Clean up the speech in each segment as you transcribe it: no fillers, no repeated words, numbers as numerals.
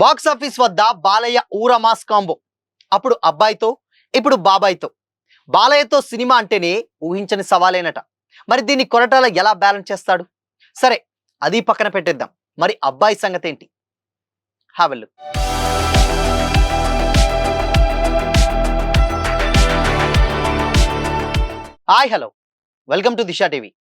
Box office వద్ద బాలయ్య ఊర mass combo. అప్పుడు అబ్బాయితో, ఇప్పుడు బాబాయ్తో. బాలయ్యతో సినిమా అంటేనే ఊహించని సవాలేనట. మరి దీన్ని కొరటాల ఎలా బ్యాలెన్స్ చేస్తాడు? సరే, అది పక్కన పెట్టేద్దాం. మరి అబ్బాయి సంగతి ఏంటి? Have a look. Hi, hello, welcome to Disha TV.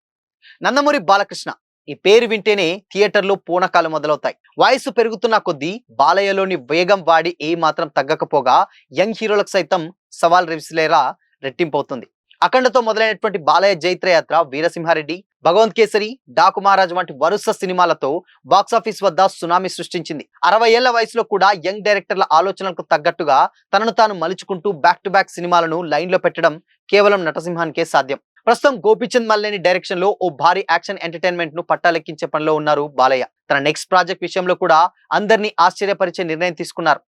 Nandamuri Balakrishna ఈ పేరు వింటేనే థియేటర్లో పూనకాలు మొదలవుతాయి. వయసు పెరుగుతున్న కొద్దీ బాలయ్యలోని వేగం వాడి ఏ మాత్రం తగ్గకపోగా యంగ్ హీరోలకు సైతం సవాల్ విసిలేలా రెట్టింపవుతుంది. అఖండతో మొదలైనటువంటి బాలయ్య జైత్రయాత్ర, వీరసింహారెడ్డి, భగవంత్ కేసరి, డాకు మహారాజ్ వంటి వరుస సినిమాలతో బాక్సాఫీస్ వద్ద సునామీ సృష్టించింది. 60 ఏళ్ల వయసులో కూడా యంగ్ డైరెక్టర్ల ఆలోచనలకు తగ్గట్టుగా తనను తాను మలుచుకుంటూ బ్యాక్ టు బ్యాక్ సినిమాలను లైన్ లో పెట్టడం కేవలం నటసింహానికే సాధ్యం. ప్రస్తుతం గోపీచంద్ మల్లేని డైరెక్షన్ లో ఓ భారీ యాక్షన్ ఎంటర్టైన్మెంట్ ను పట్టాలెక్కించే పనిలో ఉన్నారు బాలయ్య. తన నెక్స్ట్ ప్రాజెక్ట్ విషయంలో కూడా అందరినీ ఆశ్చర్యపరిచే నిర్ణయం తీసుకున్నారు.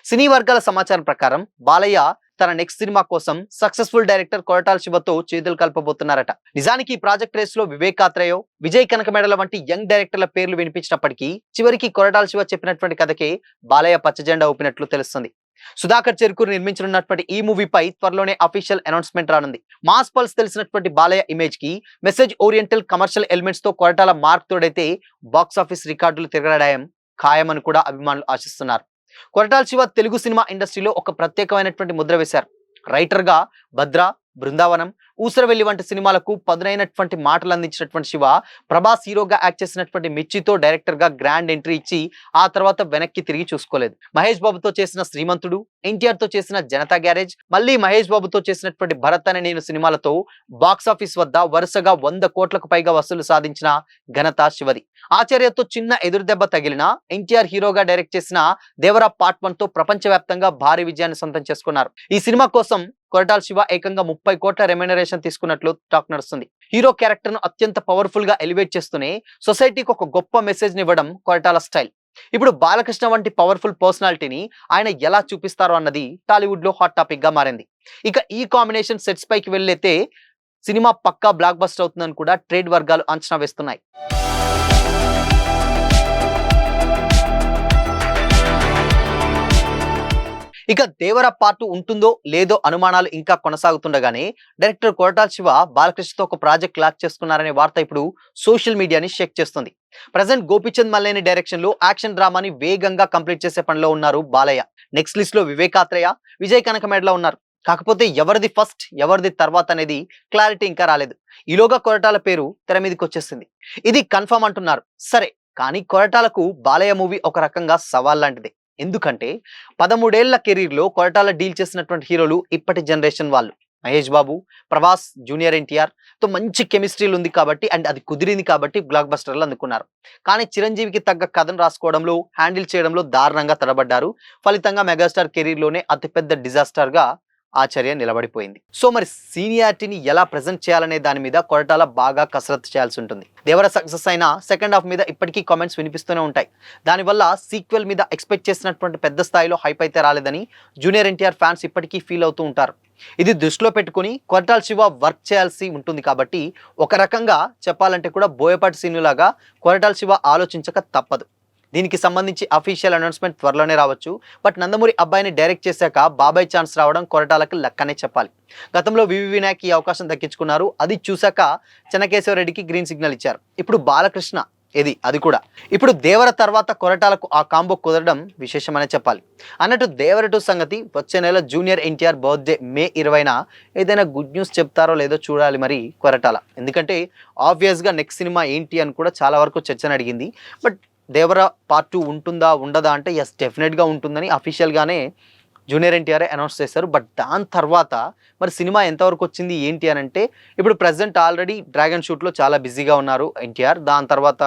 సినీ వర్గాల సమాచారం ప్రకారం బాలయ్య తన నెక్స్ట్ సినిమా కోసం సక్సెస్ఫుల్ డైరెక్టర్ కొరటాల శివతో చేతులు కలపబోతున్నారట. నిజానికి ఈ ప్రాజెక్ట్ రేస్ లో వివేక్ ఆత్రేయ, విజయ్ కనకమేడల వంటి యంగ్ డైరెక్టర్ల పేర్లు వినిపించినప్పటికీ చివరికి కొరటాల శివ చెప్పినటువంటి కథకే బాలయ్య పచ్చజెండా ఊపినట్లు తెలుస్తుంది. సుధాకర్ చెరుకూరు నిర్మించనున్నటువంటి ఈ మూవీపై త్వరలోనే అఫీషియల్ అనౌన్స్మెంట్ రానుంది. మాస్ పల్స్ తెలిసినటువంటి బాలయ్య ఇమేజ్ కి మెసేజ్ ఓరియంటల్ కమర్షియల్ ఎలిమెంట్స్ తో కొరటాల మార్క్ తోడైతే బాక్స్ ఆఫీస్ రికార్డులు తిరగడాయం ఖాయమని కూడా అభిమానులు ఆశిస్తున్నారు. కొరటాల శివ తెలుగు సినిమా ఇండస్ట్రీలో ఒక ప్రత్యేకమైనటువంటి ముద్ర వేశారు. రైటర్ గా భద్ర, బృందావనం, ఊసరవెల్లి వంటి సినిమాలకు పదునైనటువంటి మాటలు అందించినటువంటి శివ ప్రభాస్ హీరోగా యాక్ట్ చేసినటువంటి మిర్చితో డైరెక్టర్ గా గ్రాండ్ ఎంట్రీ ఇచ్చి ఆ తర్వాత వెనక్కి తిరిగి చూసుకోలేదు. మహేష్ బాబుతో చేసిన శ్రీమంతుడు, ఎన్టీఆర్ తో చేసిన జనతా గ్యారేజ్, మళ్ళీ మహేష్ బాబుతో చేసినటువంటి భరత్ అనే నేను సినిమాలతో బాక్స్ ఆఫీస్ వద్ద వరుసగా 100 కోట్లకు పైగా వసూలు సాధించిన ఘనత శివది. ఆచార్యతో చిన్న ఎదురు దెబ్బ తగిలిన ఎన్టీఆర్ హీరోగా డైరెక్ట్ చేసిన దేవరా పార్ట్ 1 తో ప్రపంచవ్యాప్తంగా భారీ విజయాన్ని సొంతం చేసుకున్నారు. ఈ సినిమా కోసం కొరటాల శివ ఏకంగా 30 కోట్ల రెమ్యునరేషన్ తీసుకున్నట్లు టాక్ నడుస్తుంది. హీరో క్యారెక్టర్ ను అత్యంత పవర్ఫుల్ గా ఎలివేట్ చేస్తూనే సొసైటీకి ఒక గొప్ప మెసేజ్ ని ఇవ్వడం కొరటాల స్టైల్. ఇప్పుడు బాలకృష్ణ వంటి పవర్ఫుల్ పర్సనాలిటీని ఆయన ఎలా చూపిస్తారో అన్నది టాలీవుడ్ లో హాట్ టాపిక్ గా మారింది. ఇక ఈ కాంబినేషన్ సెట్స్ పైకి వెళ్ళైతే సినిమా పక్కా బ్లాక్ బస్టర్ అవుతుందని కూడా ట్రేడ్ వర్గాలు అంచనా వేస్తున్నాయి. ఇక దేవర పార్ట్ ఉంటుందో లేదో అనుమానాలు ఇంకా కొనసాగుతుండగానే డైరెక్టర్ కొరటాల శివ బాలకృష్ణతో ఒక ప్రాజెక్ట్ లాక్ చేసుకున్నారనే వార్త ఇప్పుడు సోషల్ మీడియాని షేక్ చేస్తుంది. ప్రజెంట్ గోపీచంద్ మల్లేని డైరెక్షన్ లో యాక్షన్ డ్రామాని వేగంగా కంప్లీట్ చేసే పనిలో ఉన్నారు బాలయ్య. నెక్స్ట్ లిస్ట్ లో వివేక్ ఆత్రేయ, విజయ్ కనకమేడల ఉన్నారు. కాకపోతే ఎవరిది ఫస్ట్ ఎవరిది తర్వాత అనేది క్లారిటీ ఇంకా రాలేదు. ఈలోగా కొరటాల పేరు తెర మీదకి వచ్చేసింది. ఇది కన్ఫర్మ్ అంటున్నారు. సరే, కానీ కొరటాలకు బాలయ్య మూవీ ఒక రకంగా సవాల్ లాంటిది. ఎందుకంటే 13 ఏళ్ల కెరీర్ లో కొరటాల డీల్ చేసినటువంటి హీరోలు ఇప్పటి జనరేషన్ వాళ్ళు. మహేష్ బాబు, ప్రభాస్, జూనియర్ ఎన్టీఆర్ తో మంచి కెమిస్ట్రీలు ఉంది కాబట్టి అండ్ అది కుదిరింది కాబట్టి బ్లాక్ బస్టర్లు అందుకున్నారు. కానీ చిరంజీవికి తగ్గ కథను రాసుకోవడంలో, హ్యాండిల్ చేయడంలో దారుణంగా తడబడ్డారు. ఫలితంగా మెగాస్టార్ కెరీర్ లోనే అతిపెద్ద డిజాస్టర్ గా ఆచార్య నిలబడిపోయింది. సో మరి సీనియారిటీని ఎలా ప్రెజెంట్ చేయాలనే దాని మీద కొరటాల బాగా కసరత్తు చేయాల్సి ఉంటుంది. దేవర సక్సెస్ అయిన సెకండ్ హాఫ్ మీద ఇప్పటికీ కామెంట్స్ వినిపిస్తూనే ఉంటాయి. దానివల్ల సీక్వెల్ మీద ఎక్స్పెక్ట్ చేసినటువంటి పెద్ద స్థాయిలో హైప్ అయితే రాలేదని జూనియర్ ఎన్టీఆర్ ఫ్యాన్స్ ఇప్పటికీ ఫీల్ అవుతూ ఉంటారు. ఇది దృష్టిలో పెట్టుకుని కొరటాల శివ వర్క్ చేయాల్సి ఉంటుంది కాబట్టి ఒక రకంగా చెప్పాలంటే కూడా బోయపాటి సీనులాగా కొరటాల శివ ఆలోచించక తప్పదు. దీనికి సంబంధించి అఫీషియల్ అనౌన్స్మెంట్ త్వరలోనే రావచ్చు. బట్ నందమూరి అబ్బాయిని డైరెక్ట్ చేశాక బాబాయ్ ఛాన్స్ రావడం కొరటాలకు లక్కనే చెప్పాలి. గతంలో వివి వినాయక్ ఈ అవకాశం దక్కించుకున్నారు. అది చూశాక చెన్నకేశవరెడ్డికి గ్రీన్ సిగ్నల్ ఇచ్చారు. ఇప్పుడు బాలకృష్ణ అది కూడా ఇప్పుడు దేవర తర్వాత కొరటాలకు ఆ కాంబో కుదరడం విశేషమనే చెప్పాలి. అన్నట్టు దేవర 2 సంగతి వచ్చే నెల జూనియర్ ఎన్టీఆర్ బర్త్డే మే 20న ఏదైనా గుడ్ న్యూస్ చెప్తారో లేదో చూడాలి మరి కొరటాల. ఎందుకంటే ఆబ్వియస్ గా నెక్స్ట్ సినిమా ఏంటి అని కూడా చాలా వరకు చర్చను అడిగింది. బట్ దేవర పార్ట్ 2 ఉంటుందా ఉండదా అంటే ఎస్, డెఫినెట్గా ఉంటుందని అఫీషియల్ గానే జూనియర్ ఎన్టీఆర్ అనౌన్స్ చేశారు. బట్ దాని తర్వాత మరి సినిమా ఎంతవరకు వచ్చింది ఏంటి అని అంటే ఇప్పుడు ప్రెసెంట్ ఆల్రెడీ డ్రాగన్ షూట్లో చాలా బిజీగా ఉన్నారు ఎన్టీఆర్. దాని తర్వాత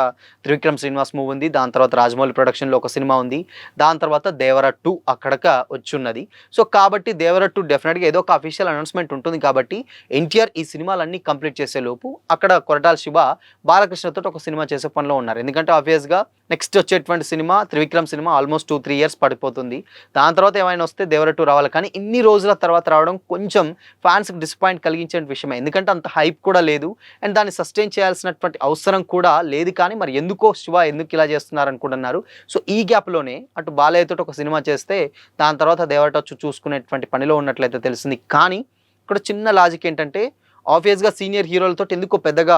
త్రివిక్రమ్ శ్రీనివాస్ మూవీ ఉంది. దాని తర్వాత రాజమౌళి ప్రొడక్షన్లో ఒక సినిమా ఉంది. దాని తర్వాత దేవర 2 అక్కడక వచ్చున్నది. సో కాబట్టి దేవర 2 డెఫినెట్గా ఏదో ఒక అఫీషియల్ అనౌన్స్మెంట్ ఉంటుంది కాబట్టి ఎన్టీఆర్ ఈ సినిమాలన్నీ కంప్లీట్ చేసే లోపు అక్కడ కొరటాల శివ బాలకృష్ణతో ఒక సినిమా చేసే పనిలో ఉన్నారు. ఎందుకంటే ఆబ్వియస్గా నెక్స్ట్ వచ్చేటువంటి cinema Trivikram cinema almost 2-3 years పడిపోతుంది. దాని తర్వాత ఏమైనా వస్తే దేవర 2 రావాలి. కానీ ఇన్ని రోజుల తర్వాత రావడం కొంచెం ఫ్యాన్స్‌కి డిసప్పాయింట్ కలిగించే విషయమే. ఎందుకంటే అంత హైప్ కూడా లేదు. అండ్ దాన్ని సస్టైన్ చేయాల్సినటువంటి అవసరం కూడా లేదు. కానీ మరి ఎందుకో శివ ఎందుకు ఇలా చేస్తున్నారు అనుకుంటున్నారు. సో ఈ గ్యాప్‌లోనే అటు బాలయ్యతోటి ఒక సినిమా చేస్తే దాని తర్వాత దేవర 2 చూసుకునేటువంటి పనిలో ఉన్నట్లయితే తెలిసింది. కానీ ఇక్కడ చిన్న లాజిక్ ఏంటంటే ఆబ్వియస్‌గా సీనియర్ హీరోలతోటి ఎందుకో పెద్దగా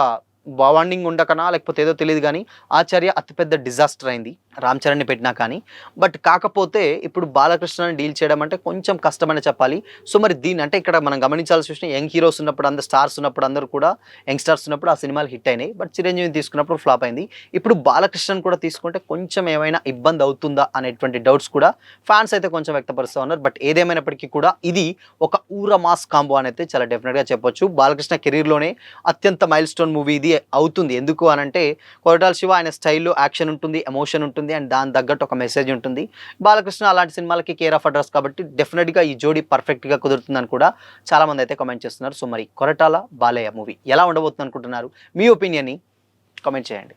బాండింగ్ ఉండకనా లేకపోతే ఏదో తెలీదు గానీ, 'ఆచార్య' అతిపెద్ద డిజాస్టర్ అయింది. 'రామ్ చరణ్‌ని' పెట్టినా కానీ. బట్ కాకపోతే ఇప్పుడు 'బాలకృష్ణని' డీల్ చేయడం అంటే కొంచెం కష్టమనే చెప్పాలి. సో మరి దీన్ని అంటే ఇక్కడ మనం గమనించాల్సిన విషయం యంగ్ హీరోస్ ఉన్నప్పుడు అందరు స్టార్స్ ఉన్నప్పుడు అందరూ కూడా యంగ్‌స్టార్స్ ఉన్నప్పుడు ఆ సినిమాలు హిట్ అయినాయి. బట్ 'చిరంజీవిని' తీసుకున్నప్పుడు ఫ్లాప్ అయింది. ఇప్పుడు 'బాలకృష్ణని' కూడా తీసుకుంటే కొంచెం ఏమైనా ఇబ్బంది అవుతుందా అనేటువంటి డౌట్స్ కూడా ఫ్యాన్స్ అయితే కొంచెం వ్యక్తపరుస్తా ఉన్నారు. బట్ ఏదేమైనప్పటికీ కూడా ఇది ఒక ఊర మాస్ కాంబో అనైతే చాలా డెఫినిట్‌గా చెప్పొచ్చు. బాలకృష్ణ కెరీర్‌లోనే అత్యంత మైల్ స్టోన్ మూవీ ఇది అవుతుంది. ఎందుకు అనంటే కొరటాల శివ ఆయన స్టైల్‌లో యాక్షన్ ఉంటుంది, ఎమోషన్ ఉంటుంది అండ్ దానికి తగ్గట్టు ఒక మెసేజ్ ఉంటుంది. బాలకృష్ణ అలాంటి సినిమాలకి కేర్ ఆఫ్ అడ్రస్ కాబట్టి డెఫినిట్‌గా ఈ జోడీ పర్ఫెక్ట్‌గా కుదురుతుందని కూడా చాలామంది అయితే కామెంట్ చేస్తున్నారు. సో మరి కొరటాల బాలయ్య మూవీ ఎలా ఉండబోతుంది అనుకుంటున్నారు? మీ ఒపీనియన్‌ని కామెంట్ చేయండి.